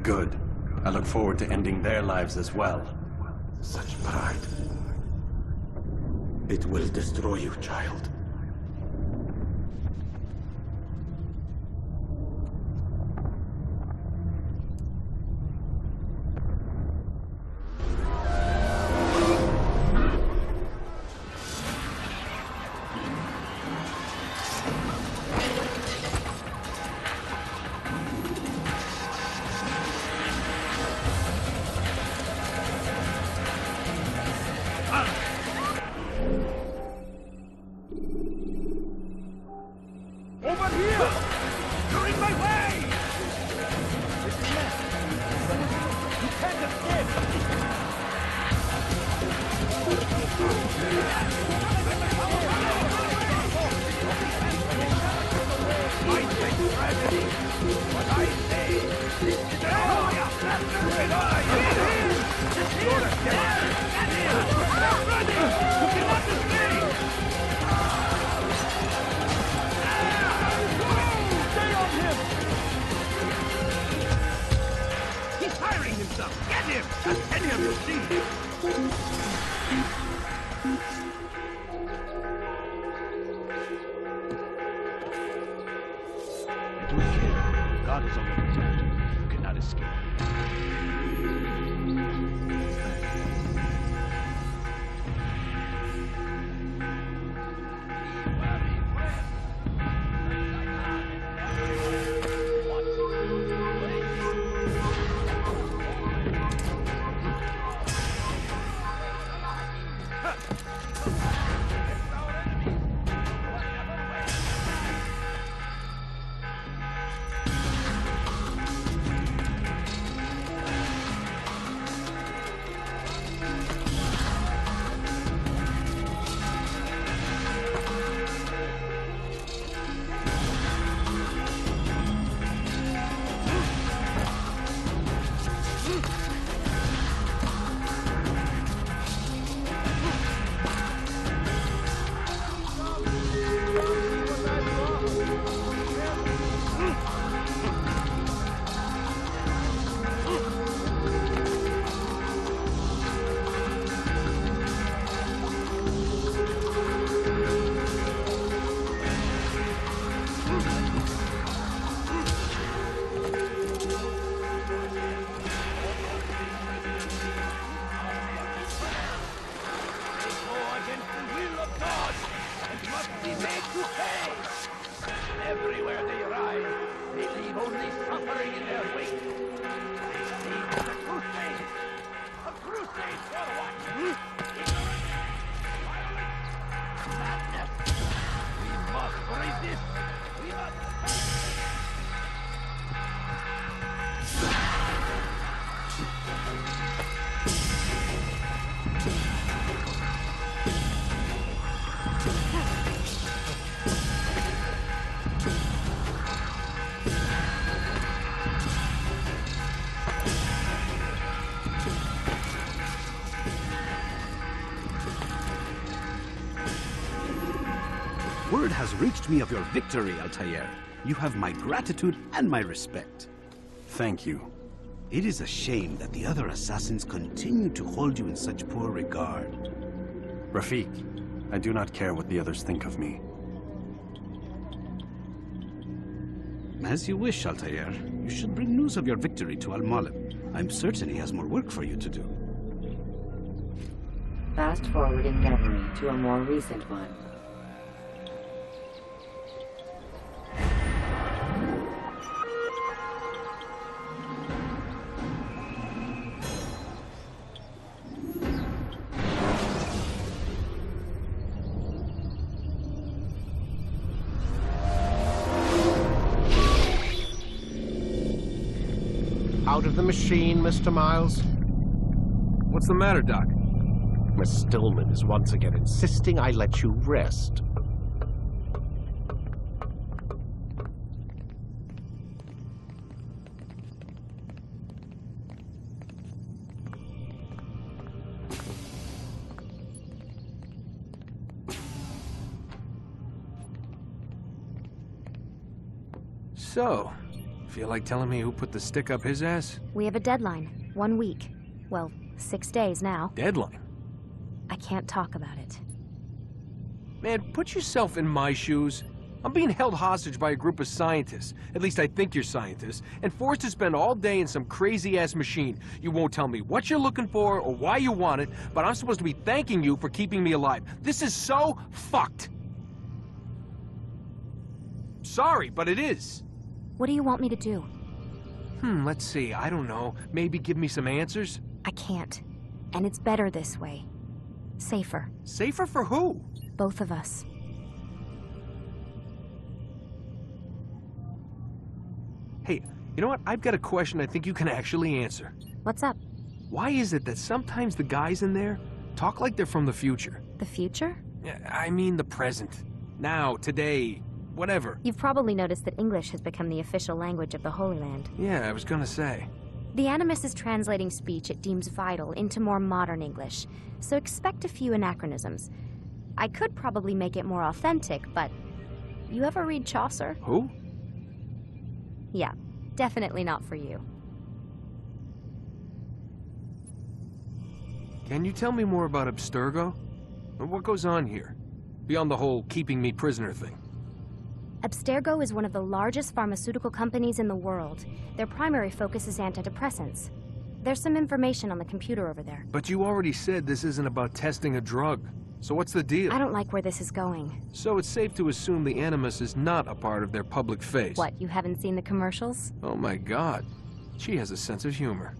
Good. I look forward to ending their lives as well. Such pride. It will destroy you, child. Over here! You're in my way! You can't escape! I take tragedy. What I say is you're a devil! You cannot escape! Stay on him! He's firing himself! Get him! Just any of you see! It will kill. God is on your protector. You cannot escape. has reached me of your victory, Altair. You have my gratitude and my respect. Thank you. It is a shame that the other assassins continue to hold you in such poor regard. Rafik, I do not care what the others think of me. As you wish, Altair. You should bring news of your victory to Al-Malim. I'm certain he has more work for you to do. Fast forwarding memory to a more recent one. Out of the machine, Mr. Miles? What's the matter, Doc? Miss Stillman is once again insisting I let you rest. So, feel like telling me who put the stick up his ass? We have a deadline. 1 week. Well, 6 days now. Deadline? I can't talk about it. Man, put yourself in my shoes. I'm being held hostage by a group of scientists. At least I think you're scientists. And forced to spend all day in some crazy-ass machine. You won't tell me what you're looking for or why you want it, but I'm supposed to be thanking you for keeping me alive. This is so fucked. Sorry, but it is. What do you want me to do? Let's see. I don't know. Maybe give me some answers? I can't. And it's better this way. Safer. Safer for who? Both of us. Hey, you know what? I've got a question I think you can actually answer. What's up? Why is it that sometimes the guys in there talk like they're from the future? The future? I mean the present. Now, today, whatever. You've probably noticed that English has become the official language of the Holy Land. Yeah, I was gonna say. The Animus is translating speech it deems vital into more modern English, so expect a few anachronisms. I could probably make it more authentic, but... You ever read Chaucer? Who? Yeah, definitely not for you. Can you tell me more about Abstergo? What goes on here? Beyond the whole keeping me prisoner thing. Abstergo is one of the largest pharmaceutical companies in the world. Their primary focus is antidepressants. There's some information on the computer over there. But you already said this isn't about testing a drug. So what's the deal? I don't like where this is going. So it's safe to assume the Animus is not a part of their public face. What, you haven't seen the commercials? Oh my god. She has a sense of humor.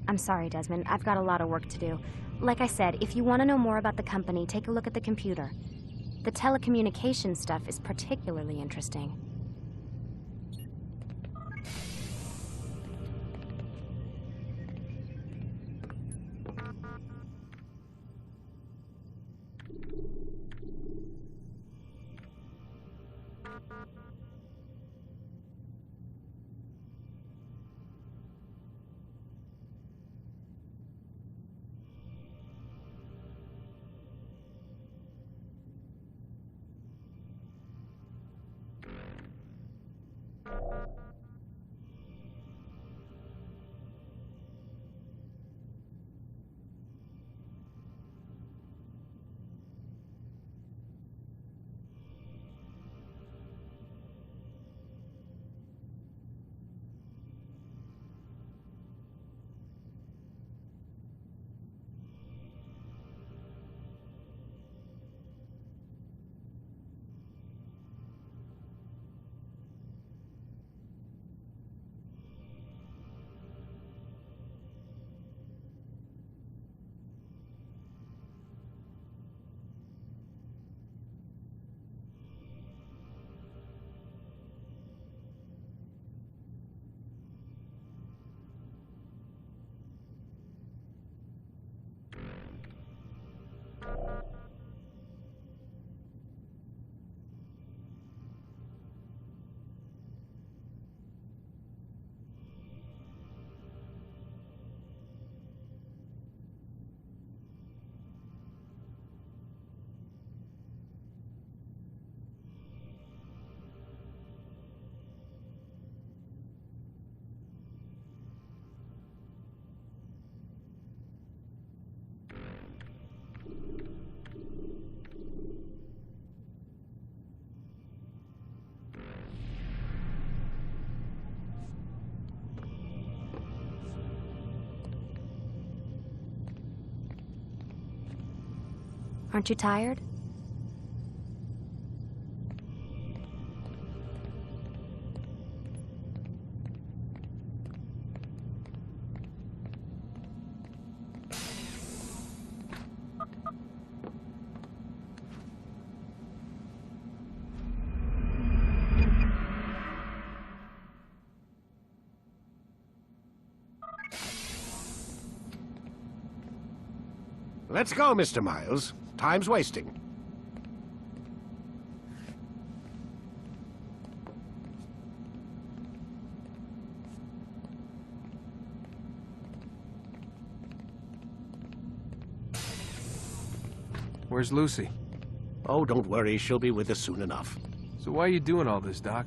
I'm sorry, Desmond. I've got a lot of work to do. Like I said, if you want to know more about the company, take a look at the computer. The telecommunication stuff is particularly interesting. Aren't you tired? Let's go, Mr. Miles. Time's wasting. Where's Lucy? Oh, don't worry. She'll be with us soon enough. So why are you doing all this, Doc?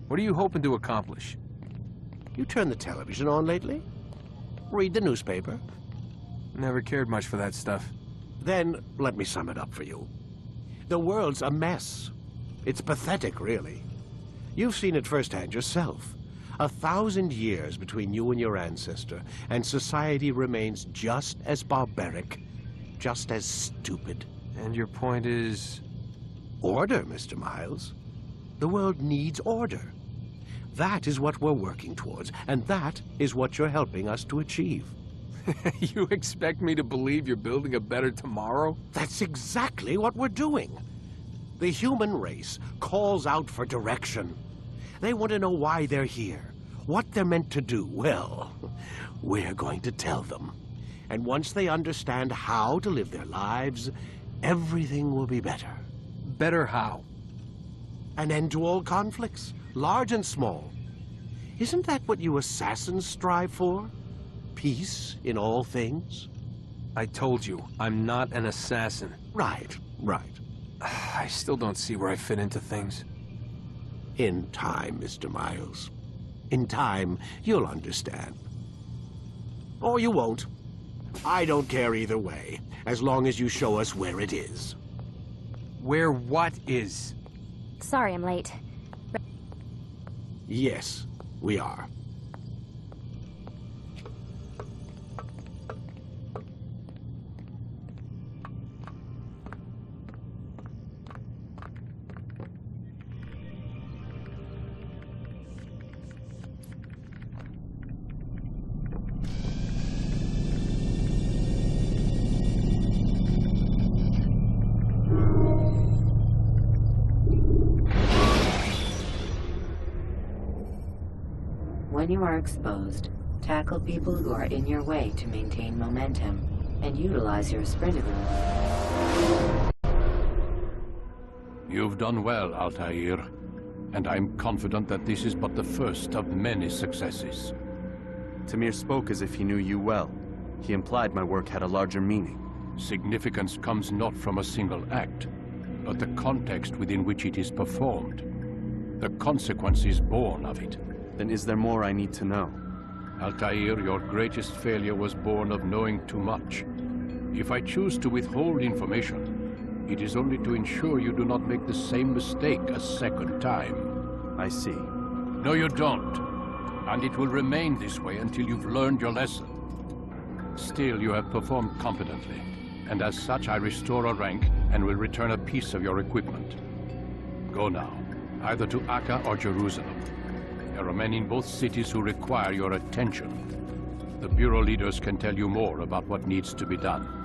What are you hoping to accomplish? You turned the television on lately? Read the newspaper? Never cared much for that stuff. Then, let me sum it up for you. The world's a mess. It's pathetic, really. You've seen it firsthand yourself. 1,000 years between you and your ancestor, and society remains just as barbaric, just as stupid. And your point is? Order, Mr. Miles. The world needs order. That is what we're working towards, and that is what you're helping us to achieve. You expect me to believe you're building a better tomorrow? That's exactly what we're doing. The human race calls out for direction. They want to know why they're here, what they're meant to do. Well, we're going to tell them. And once they understand how to live their lives, everything will be better. Better how? An end to all conflicts, large and small. Isn't that what you assassins strive for? Peace in all things? I told you, I'm not an assassin. Right, right. I still don't see where I fit into things. In time, Mr. Miles. In time, you'll understand. Or you won't. I don't care either way, as long as you show us where it is. Where what is? Sorry I'm late. Yes, we are. When you are exposed, tackle people who are in your way to maintain momentum, and utilize your sprint ability. You've done well, Altair, and I'm confident that this is but the first of many successes. Tamir spoke as if he knew you well. He implied my work had a larger meaning. Significance comes not from a single act, but the context within which it is performed. The consequences born of it. Then is there more I need to know? Altair, your greatest failure was born of knowing too much. If I choose to withhold information, it is only to ensure you do not make the same mistake a second time. I see. No, you don't. And it will remain this way until you've learned your lesson. Still, you have performed competently, and as such I restore a rank and will return a piece of your equipment. Go now, either to Akka or Jerusalem. There are men in both cities who require your attention. The Bureau leaders can tell you more about what needs to be done.